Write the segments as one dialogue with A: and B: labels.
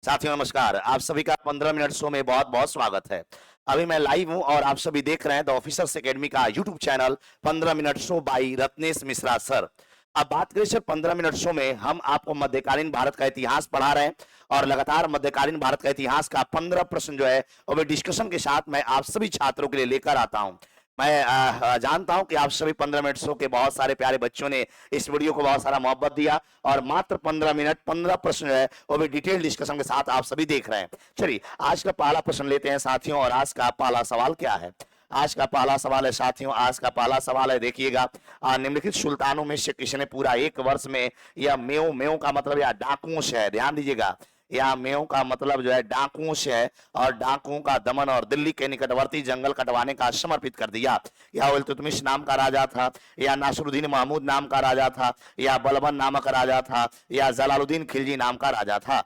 A: साथियों नमस्कार। आप सभी का 15 मिनट शो में बहुत बहुत स्वागत है। अभी मैं लाइव हूं और आप सभी देख रहे हैं द ऑफिसर्स एकेडमी का YouTube channel 15 minute show by Ratnesh Mishra sir. अब बात करें सर 15 मिनट शो में हम आपको मध्यकालीन भारत का इतिहास पढ़ा रहे हैं और लगातार मध्यकालीन भारत का इतिहास का 15 प्रश्न जो है वो डिस्कशन के साथ मैं आप सभी छात्रों के लिए लेकर आता हूं। मैं जानता हूं कि आप सभी 15 मिनट शो के बहुत सारे प्यारे बच्चों ने इस वीडियो को बहुत सारा मोहब्बत दिया और मात्र 15 मिनट 15 प्रश्न जो है वो भी डिटेल डिस्कशन के साथ आप सभी देख रहे हैं। चलिए आज का पहला प्रश्न लेते हैं साथियों और आज का पहला सवाल क्या है। आज का पहला सवाल है साथियों, आज का पहला सवाल है, देखिएगा। निम्नलिखित सुल्तानों में से किसने पूरा एक वर्ष में या मेव मेव का मतलब या डाकुओं से है, ध्यान दीजिएगा, या मेव का मतलब जो है डाकुओं से है और डाकुओं का दमन और दिल्ली के निकटवर्ती जंगल कटवाने का समर्पित कर दिया। या इल्तुतमिश नाम का राजा था, या नासरुद्दीन महमूद नाम का राजा था, या बलबन नामक राजा था, या जलालुद्दीन खिलजी नाम का राजा था।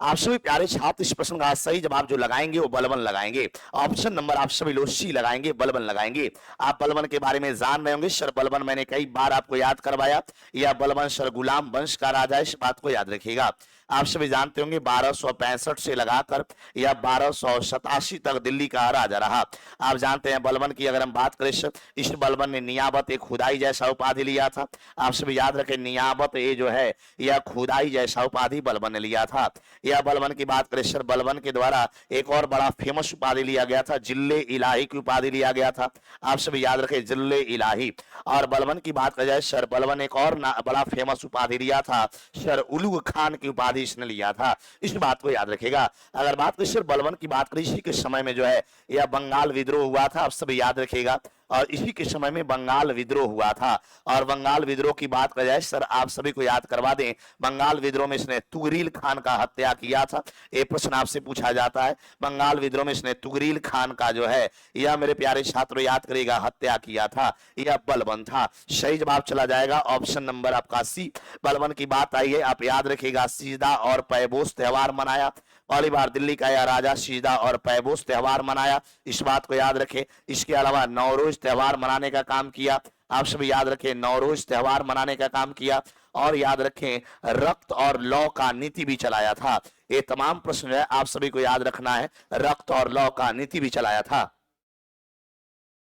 A: आप सभी प्यारे छात्र इस प्रश्न का सही जवाब जो लगाएंगे वो बलबन लगाएंगे। ऑप्शन नंबर आप सभी लोग सी लगाएंगे, बलबन लगाएंगे। आप बलबन के बारे में जान रहे होंगे, सर बलबन मैंने कई बार आपको याद करवाया। या बलबन सर गुलाम वंश का राजा है, इस बात को याद रखिएगा। आप सभी जानते होंगे 1265 से लगाकर या 1287 तक दिल्ली का राजा रहा। आप जानते हैं बलबन की अगर हम बात करें, इस बलबन ने नियाबत एक खुदाई जैसा उपाधि लिया था। आप सभी याद रखें, नियाबत ये जो है यह खुदाई जैसा उपाधि बलबन ने लिया था। या बलबन की बात करें सर, बलबन के द्वारा एक और बड़ा फेमस उपाधि लिया गया था, जिल्ले इलाही की उपाधि लिया गया था। आप सभी याद रखें, जिल्ले इलाही। और बलबन की बात करें जाए सर, बलबन एक और बड़ा फेमस उपाधि लिया था सर, उलुग खान की उपाधि इसने लिया था। इस बात को याद रखेगा। अगर बात करें सर बलबन की बात करें, इसी के समय में जो है यह बंगाल विद्रोह हुआ था, आप सभी याद रखिएगा। और इसी के समय में बंगाल विद्रोह हुआ था। और बंगाल विद्रोह की बात कर जाए सर, आप सभी को याद करवा दें, बंगाल विद्रोह में इसने तुगरील खान का हत्या किया था। ये प्रश्न आपसे पूछा जाता है, बंगाल विद्रोह में इसने तुगरील खान का जो है यह मेरे प्यारे छात्रों याद करेगा हत्या किया था, यह बलबन था। सही जवाब चला जाएगा ऑप्शन नंबर आपका सी। बलबन की बात आई है, आप याद रखिएगा, सीजदा और पैबोस त्योहार मनाया। पहली बार दिल्ली का यह राजा सीजदा और पैबोस त्योहार मनाया, इस बात को याद रखें। इसके अलावा नौरोज त्योहार मनाने का काम किया। आप सभी याद रखें, नौरोज त्योहार मनाने का काम किया। और याद रखें, रक्त और लौ का नीति भी चलाया था। ये तमाम प्रश्न है आप सभी को याद रखना है, रक्त और लौ का नीति भी चलाया था।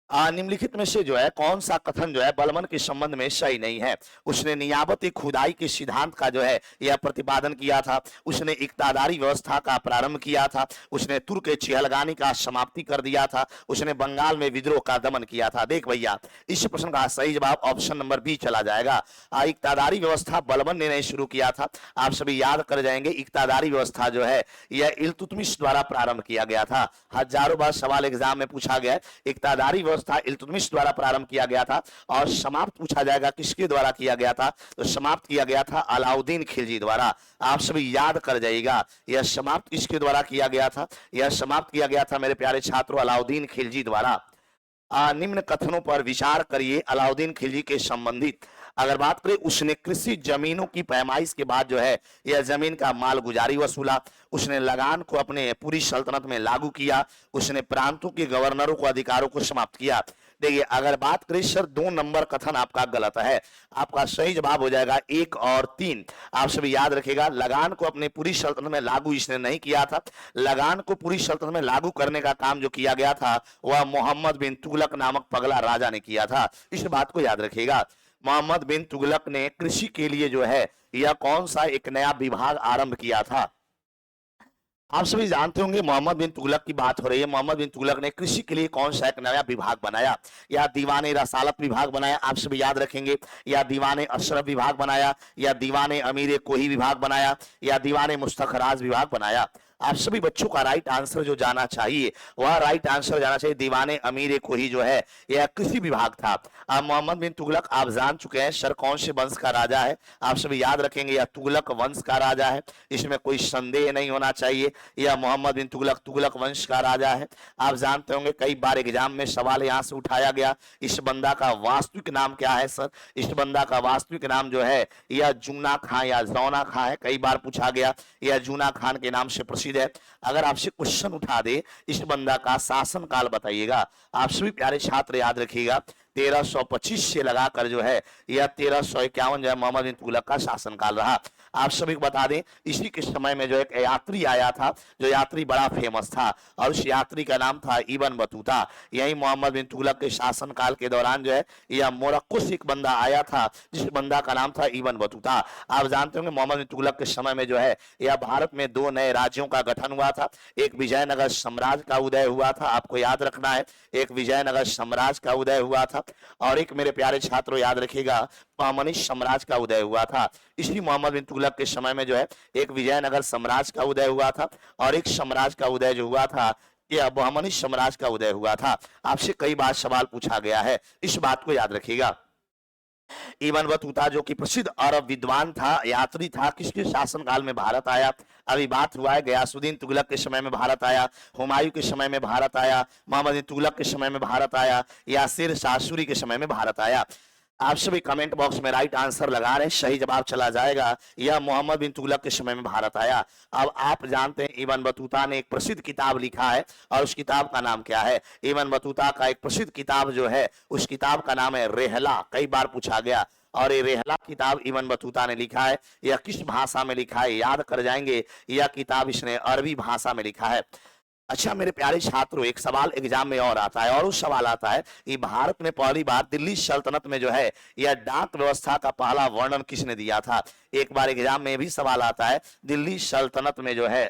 A: निम्नलिखित में से जो है कौन सा कथन जो है बलबन के संबंध में सही नहीं है। उसने नियाबती खुदाई के सिद्धांत का जो है यह प्रतिपादन किया था। उसने इक्तादारी व्यवस्था का प्रारंभ किया था। उसने तुर्क चहलगानी का समाप्ति कर दिया था। उसने बंगाल में विद्रोह का दमन किया था। देख भैया, इस प्रश्न का सही जवाब ऑप्शन नंबर बी चला जाएगा। इक्तादारी व्यवस्था बलबन ने नहीं शुरू किया था। आप सभी याद कर जाएंगे, इक्तादारी व्यवस्था जो है यह इल्तुतमिश द्वारा प्रारंभ किया गया था। हजारों बार सवाल एग्जाम में पूछा गया, इक्तादारी व्यवस्था इल्तुतमिश द्वारा प्रारंभ किया गया था। और समाप्त पूछा जाएगा किसके द्वारा किया गया था, तो समाप्त किया गया था अलाउद्दीन खिलजी द्वारा। आप सभी याद कर जाइएगा, यह समाप्त किसके द्वारा किया गया था, यह समाप्त किया गया था मेरे प्यारे छात्रों अलाउद्दीन खिलजी द्वारा। निम्न कथनों पर विचार करिए अलाउद्दीन खिलजी के संबंधित। अगर बात करें, उसने कृषि जमीनों की पैमाइश के बाद जो है यह जमीन का माल गुजारी वसूला। उसने लगान को अपने पूरी सल्तनत में लागू किया। उसने प्रांतों के गवर्नरों को अधिकारों को समाप्त किया। देखिए, अगर बात करें सर, 2 नंबर कथन आपका गलत है। आपका सही जवाब हो जाएगा 1 और 3। आप सभी याद रखिएगा, लगान को अपने पूरी सल्तनत में लागू इसने नहीं किया था। लगान को पूरी सल्तनत में लागू करने का काम जो किया गया था वह मोहम्मद बिन तुगलक नामक पगला राजा ने किया था। इस बात को याद रखिएगा। मोहम्मद बिन तुगलक ने कृषि के लिए जो है यह कौन सा एक नया विभाग आरंभ किया था। आप सभी जानते होंगे, मोहम्मद बिन तुगलक की बात हो रही है। मोहम्मद बिन तुगलक ने कृषि के लिए कौन सा एक नया विभाग बनाया, या दीवाने रसालत विभाग बनाया, आप सभी याद रखेंगे, या दीवाने अशरफ विभाग बनाया, या दीवाने अमीर कोही विभाग बनाया, या दीवाने मुस्तखराज विभाग बनाया। आप सभी बच्चों का राइट आंसर जो जाना चाहिए वह राइट आंसर जाना चाहिए दीवाने अमीर कोही जो है यह कृषि विभाग था। अब मोहम्मद बिन तुगलक आप जान चुके हैं सर कौन से वंश का राजा है, आप सभी याद रखेंगे, यह तुगलक वंश का राजा है। इसमें कोई संदेह नहीं होना चाहिए, यह मोहम्मद बिन तुगलक तुगलक वंश का राजा है। आप जानते होंगे कई बार एग्जाम में सवाल यहाँ से उठाया गया, इस बंदा का वास्तविक नाम क्या है सर। इस बंदा का वास्तविक नाम जो है यह जूना खां या जौना खां है। कई बार पूछा गया, यह जूना खान के नाम से प्रसिद्ध है। अगर आपसे क्वेश्चन उठा दे इस बंदा का शासन काल बताइएगा, आप सभी प्यारे छात्र याद रखिएगा 1325 से लगाकर जो है यह 1351 जो है मोहम्मद बिन तुगलक का शासन काल रहा। आप सभी को बता दें इसी के समय में जो एक यात्री आया था, जो यात्री बड़ा फेमस था और उस यात्री का नाम था इब्न बतूता। यही मोहम्मद बिन तुगलक के शासनकाल के दौरान जो है यह मोरक्को से एक बंदा आया था, जिस बंदा का नाम था इब्न बतूता। आप जानते होंगे मोहम्मद बिन तुगलक के समय में जो है यह भारत में दो नए राज्यों का गठन हुआ था। एक विजयनगर साम्राज्य का उदय हुआ था, आपको याद रखना है, एक विजयनगर साम्राज्य का उदय हुआ था और एक मेरे प्यारे छात्रों याद रखिएगा बहमनी साम्राज्य का उदय हुआ था। इसी मोहम्मद बिन तुगलक के समय में जो है एक विजयनगर साम्राज्य का उदय हुआ था और एक साम्राज्य का उदय जो हुआ था यह बहमनी साम्राज्य का उदय हुआ था। आपसे कई बार सवाल पूछा गया है, इस बात को याद रखिएगा। इब्न बतूता जो कि प्रसिद्ध अरब विद्वान था, यात्री था, किसके शासनकाल में भारत आया? अभी बात हुआ है गयासुद्दीन तुगलक के समय में भारत आया, हुमायूं के समय में भारत आया, मोहम्मद बिन तुगलक के समय में भारत आया या शेर शाह सूरी के समय में भारत आया? आप सभी कमेंट बॉक्स में राइट आंसर लगा रहे हैं, सही जवाब चला जाएगा यह मोहम्मद बिन तुगलक के समय में भारत आया। अब आप जानते हैं इब्न बतूता ने एक प्रसिद्ध किताब लिखा है और उस किताब का नाम क्या है? इब्न बतूता का एक प्रसिद्ध किताब जो है उस किताब का नाम है रेहला। कई बार पूछा गया और ये रेहला किताब इब्न बतूता ने लिखा है। यह किस भाषा में लिखा है याद कर जाएंगे, यह किताब इसने अरबी भाषा में लिखा है। अच्छा मेरे प्यारे छात्रों, एक सवाल एग्जाम में और आता है और उस सवाल आता है कि भारत में पहली बार दिल्ली सल्तनत में जो है यह डाक व्यवस्था का पहला वर्णन किसने दिया था? एक बार एग्जाम में भी सवाल आता है दिल्ली सल्तनत में जो है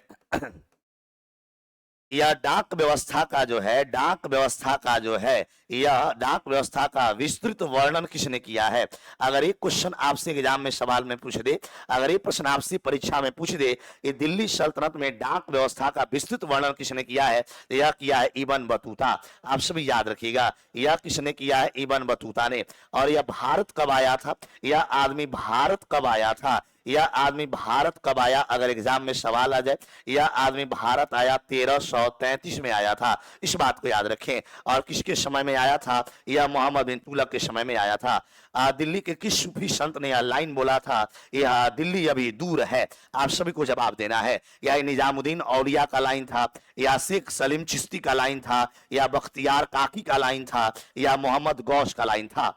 A: यह डाक व्यवस्था का जो है यह डाक व्यवस्था का विस्तृत वर्णन किसने किया है? अगर एक क्वेश्चन आपसे एग्जाम में सवाल में पूछ दे, अगर एक प्रश्न आपसे परीक्षा में पूछ दे कि दिल्ली सल्तनत में डाक व्यवस्था का विस्तृत वर्णन किसने किया है, यह किया है इब्न बतूता। आप सभी याद रखिएगा यह किसने किया है? इब्न बतूता ने। और यह भारत कब आया था? यह आदमी भारत कब आया था? यह आदमी भारत कब आया? अगर एग्जाम में सवाल आ जाए, यह आदमी भारत आया 1333 में आया था, इस बात को याद रखें। और किसके समय में आया था? यह मोहम्मद बिन तुगलक के समय में आया था। दिल्ली के किस सूफी संत ने यह लाइन बोला था, यह दिल्ली अभी दूर है? आप सभी को जवाब देना है। यह निजामुद्दीन औलिया का लाइन था, या शेख सलीम चिश्ती का लाइन था, या बख्तियार काकी का लाइन था, या मोहम्मद गौस का लाइन था?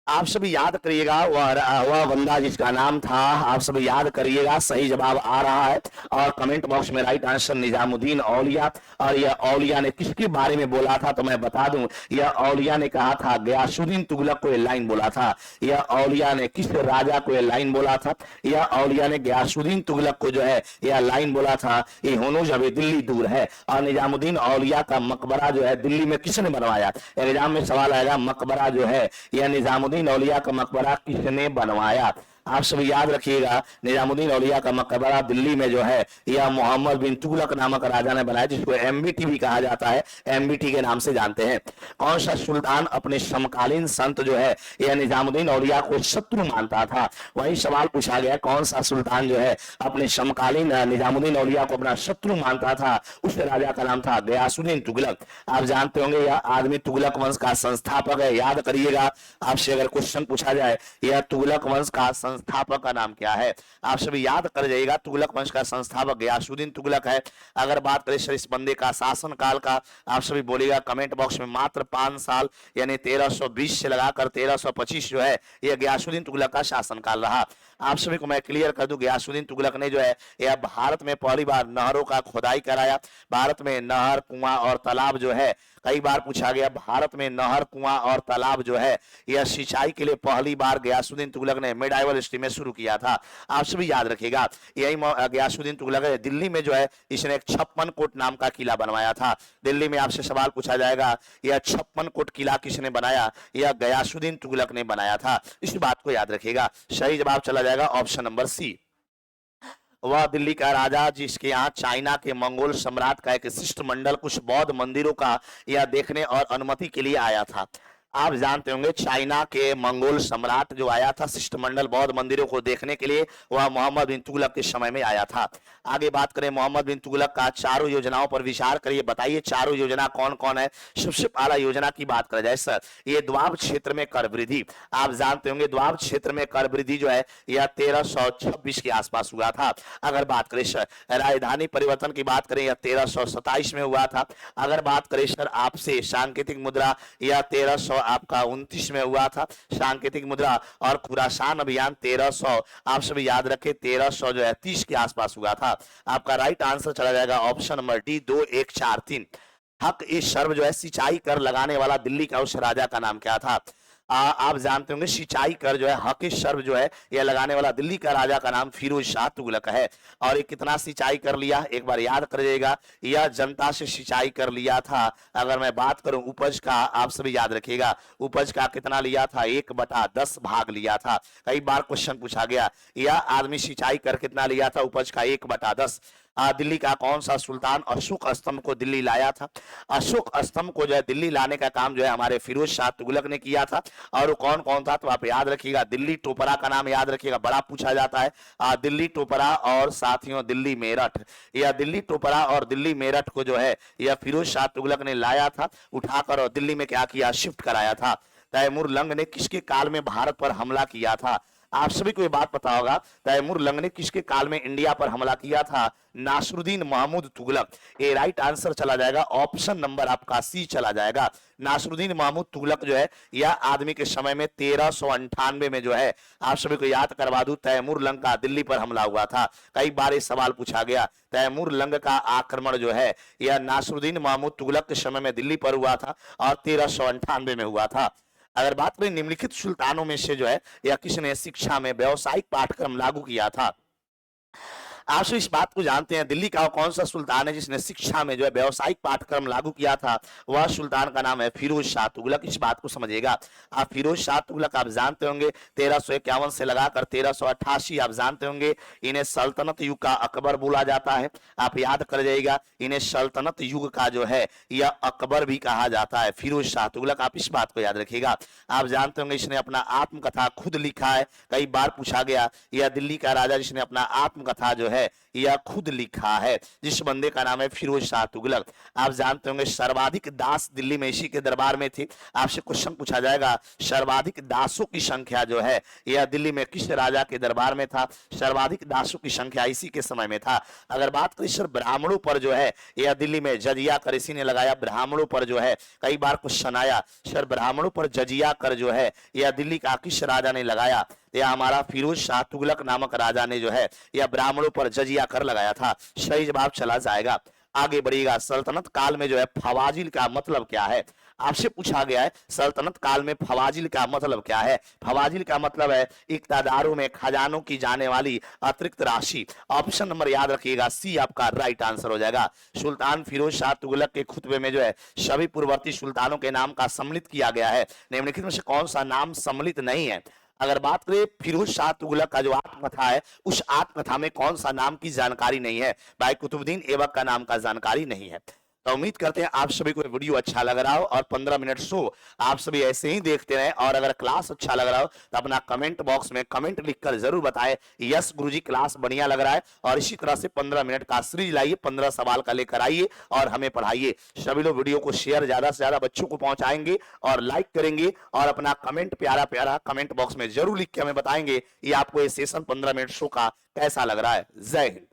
A: आप सभी याद करिएगा वह बंदा जिसका नाम था, आप सभी याद करिएगा, सही जवाब आ रहा है। और कमेंट बॉक्स में राइट आंसर निजामुद्दीन औलिया। और यह औलिया ने किसके बारे में बोला था तो मैं बता दूं, यह औलिया ने कहा था गयासुद्दीन तुगलक को यह लाइन बोला था। यह औलिया ने किस राजा को यह लाइन बोला था? यह औलिया ने गयासुद्दीन तुगलक को जो है यह लाइन बोला था, ये हुनूज अभी दिल्ली दूर है। और निजामुद्दीन औलिया का मकबरा जो है दिल्ली में किसने बनवाया? एग्जाम में सवाल आएगा मकबरा जो है यह निजामुद्दीन औलिया का मकबरा किसने बनवाया? आप सभी याद रखिएगा निजामुद्दीन औलिया का मकबरा दिल्ली में जो है यह मोहम्मद बिन तुगलक नामक राजा ने बनाया, जिसको एमबीटी भी कहा जाता है, एमबीटी के नाम से जानते हैं। कौन सा सुल्तान अपने समकालीन संत जो है यह निजामुद्दीन औलिया को शत्रु मानता था? वही सवाल पूछा गया, कौन सा सुल्तान जो है अपने समकालीन निजामुद्दीन औलिया को अपना शत्रु मानता था? उस राजा का नाम था गयासुद्दीन तुगलक। आप जानते होंगे यह आदमी तुगलक वंश का संस्थापक है, याद करिएगा। आपसे अगर क्वेश्चन पूछा जाए यह तुगलक वंश का संस्थापक का नाम क्या है, आप सभी याद कर जाइएगा। तुगलक वंश का संस्थापक गयासुद्दीन तुगलक है। अगर बात करें सर इस बंदे का शासन काल का, आप सभी बोलिएगा कमेंट बॉक्स में मात्र 5 साल यानी 1320 से लगाकर 1325 जो है यह गयासुद्दीन तुगलक का शासन काल रहा। आप सभी को मैं क्लियर कर दूं, गयासुद्दीन तुगलक ने जो है यह भारत में पहली बार नहरों का खुदाई कराया। भारत में नहर, कुआं और तालाब जो है, कई बार पूछा गया, भारत में नहर, कुआं और तालाब जो है यह सिंचाई के लिए पहली बार गयासुद्दीन तुगलक ने मिडाइवल हिस्ट्री में शुरू किया था। आप सभी याद रखिएगा यही गयासुद्दीन तुगलक है। दिल्ली में जो है इसने एक 56 कोट नाम का किला बनवाया था। दिल्ली में आपसे सवाल पूछा जाएगा यह 56 कोट किला किसने बनाया? यह गयासुद्दीन तुगलक ने बनाया था, इस बात को याद रखिएगा। सही जवाब चला जाएगा ऑप्शन नंबर सी। वह दिल्ली का राजा जिसके यहाँ चाइना के मंगोल सम्राट का एक शिष्टमंडल कुछ बौद्ध मंदिरों का यह देखने और अनुमति के लिए आया था। आप जानते होंगे चाइना के मंगोल सम्राट जो आया था शिष्टमंडल बौद्ध मंदिरों को देखने के लिए, वह मोहम्मद बिन तुगलक के समय में आया था। आगे बात करें मोहम्मद बिन तुगलक का चारों योजनाओं पर विचार करिए, बताइए चारों योजना कौन कौन है। सबसे पहला योजना की बात करें जाए सर, ये द्वाब क्षेत्र में कर वृद्धि। आप जानते होंगे द्वाब क्षेत्र में कर वृद्धि जो है यह 1326 के आसपास हुआ था। अगर बात करें सर राजधानी परिवर्तन की बात करें, यह 1327 में हुआ था। अगर बात करें सर आपसे सांकेतिक मुद्रा, यह 1300 आपका 29 में हुआ था सांकेतिक मुद्रा, और खुरासान अभियान 1300, आप सभी याद रखें 1300 जो है 30 के आसपास हुआ था। आपका राइट आंसर चला जाएगा ऑप्शन नंबर डी 2143। हक ए शर्व जो है सिंचाई कर लगाने वाला दिल्ली का उस राजा का नाम क्या था? आप जानते होंगे सिंचाई कर जो है हक ए शर्व जो है यह लगाने वाला दिल्ली का राजा का नाम फिरोज शाह तुगलक है। और ये कितना सिंचाई कर लिया एक बार याद करिएगा, यह जनता से सिंचाई कर लिया था। अगर मैं बात करूं उपज का, आप सभी याद रखिएगा उपज का कितना लिया था, 1/10 भाग लिया था। कई बार क्वेश्चन पूछा गया यह आदमी सिंचाई कर कितना लिया था, उपज का 1/10। दिल्ली का कौन सा सुल्तान अशोक स्तंभ को दिल्ली लाया था? अशोक स्तंभ को जो है दिल्ली लाने का काम जो है हमारे फिरोज शाह तुगलक ने किया था। और वो कौन कौन था तो आप याद रखिएगा, दिल्ली टोपरा का नाम याद रखिएगा, बड़ा पूछा जाता है। दिल्ली टोपरा और साथियों दिल्ली मेरठ, यह दिल्ली टोपरा और दिल्ली मेरठ को जो है यह फिरोज शाह तुगलक ने लाया था उठाकर, और दिल्ली में क्या किया, शिफ्ट कराया था। तैमूर लंग ने किसके काल में भारत पर हमला किया था? आप सभी को ये बात पता होगा, तैमूर लंग ने किसके काल में इंडिया पर हमला किया था? नासरुद्दीन महमूद तुगलक। ये राइट आंसर चला जाएगा ऑप्शन नंबर आपका सी चला जाएगा। नासरुद्दीन महमूद तुगलक जो है यह आदमी के समय में 1398 में जो है, आप सभी को याद करवा दूं, तैमूर लंग का दिल्ली पर हमला हुआ था। कई बार ये सवाल पूछा गया, तैमूर लंग का आक्रमण जो है यह नासरुद्दीन महमूद तुगलक के समय में दिल्ली पर हुआ था और 1398 में हुआ था। अगर बात करें निम्नलिखित सुल्तानों में से जो है या किसने शिक्षा में व्यावसायिक पाठ्यक्रम लागू किया था? आप सब इस बात को जानते हैं, दिल्ली का कौन सा सुल्तान है जिसने शिक्षा में जो है व्यावसायिक पाठ्यक्रम लागू किया था? वह सुल्तान का नाम है फिरोज शाह तुगलक। इस बात को समझिएगा आप, फिरोज शाह तुगलक आप जानते होंगे 1351 से लगाकर 1388 आप जानते होंगे। इन्हें सल्तनत युग का अकबर बोला जाता है, आप याद कर जाइएगा, इन्हें सल्तनत युग का जो है यह अकबर भी कहा जाता है, फिरोज शाह तुगलक। आप इस बात को याद रखिएगा। आप जानते होंगे इसने अपना आत्मकथा खुद लिखा है, कई बार पूछा गया, यह दिल्ली का राजा जिसने अपना आत्मकथा जो है यह खुद लिखा है, जिस बंदे का नाम है फिरोज शाह तुगलक। आप जानते होंगे सर्वाधिक दास दिल्ली में इसी के दरबार में थे। आपसे क्वेश्चन पूछा जाएगा सर्वाधिक दासों की संख्या जो है यह दिल्ली में किस राजा के दरबार में था? सर्वाधिक दासों की संख्या इसी के समय में था। अगर बात करें सर ब्राह्मणों पर जो है यह दिल्ली में जजिया कर इसी ने लगाया, ब्राह्मणों पर जो है कई बार क्वेश्चन आया, सर ब्राह्मणों पर जजिया कर जो है यह दिल्ली का किस राजा ने लगाया? यह हमारा फिरोज शाह तुगलक नामक राजा ने जो है यह ब्राह्मणों पर जजिया कर लगाया था। सही जवाब चला जाएगा। आगे बढ़िएगा, सल्तनत काल में जो है फवाजिल का मतलब क्या है? आपसे पूछा गया है सल्तनत काल में फवाजिल का मतलब क्या है? फवाजिल का मतलब है इक्तादारों में खजानों की जाने वाली अतिरिक्त राशि। ऑप्शन नंबर याद रखिएगा सी आपका राइट आंसर हो जाएगा। सुल्तान फिरोज शाह तुगलक के खुतबे में जो है सभी पूर्ववर्ती सुल्तानों के नाम का सम्मिलित किया गया है, निम्नलिखित में से कौन सा नाम सम्मिलित नहीं है? अगर बात करें फिरोज शाह तुगलक का जो आत्मकथा है उस आत्मकथा में कौन सा नाम की जानकारी नहीं है? भाई कुतुबुद्दीन ऐबक का नाम का जानकारी नहीं है। तो उम्मीद करते हैं आप सभी को वीडियो अच्छा लग रहा हो और 15 मिनट शो आप सभी ऐसे ही देखते रहें। और अगर क्लास अच्छा लग रहा हो तो अपना कमेंट बॉक्स में कमेंट लिखकर जरूर बताएं, यस गुरुजी क्लास बढ़िया लग रहा है। और इसी तरह से 15 मिनट का सीरीज लाइए, 15 सवाल का लेकर आइए और हमें पढ़ाइए। सभी लोग वीडियो को शेयर ज्यादा से ज्यादा बच्चों को पहुंचाएंगे और लाइक करेंगे और अपना कमेंट प्यारा प्यारा कमेंट बॉक्स में जरूर लिख के हमें बताएंगे ये आपको ये सेशन 15 मिनट शो का कैसा लग रहा है। जय हिंद।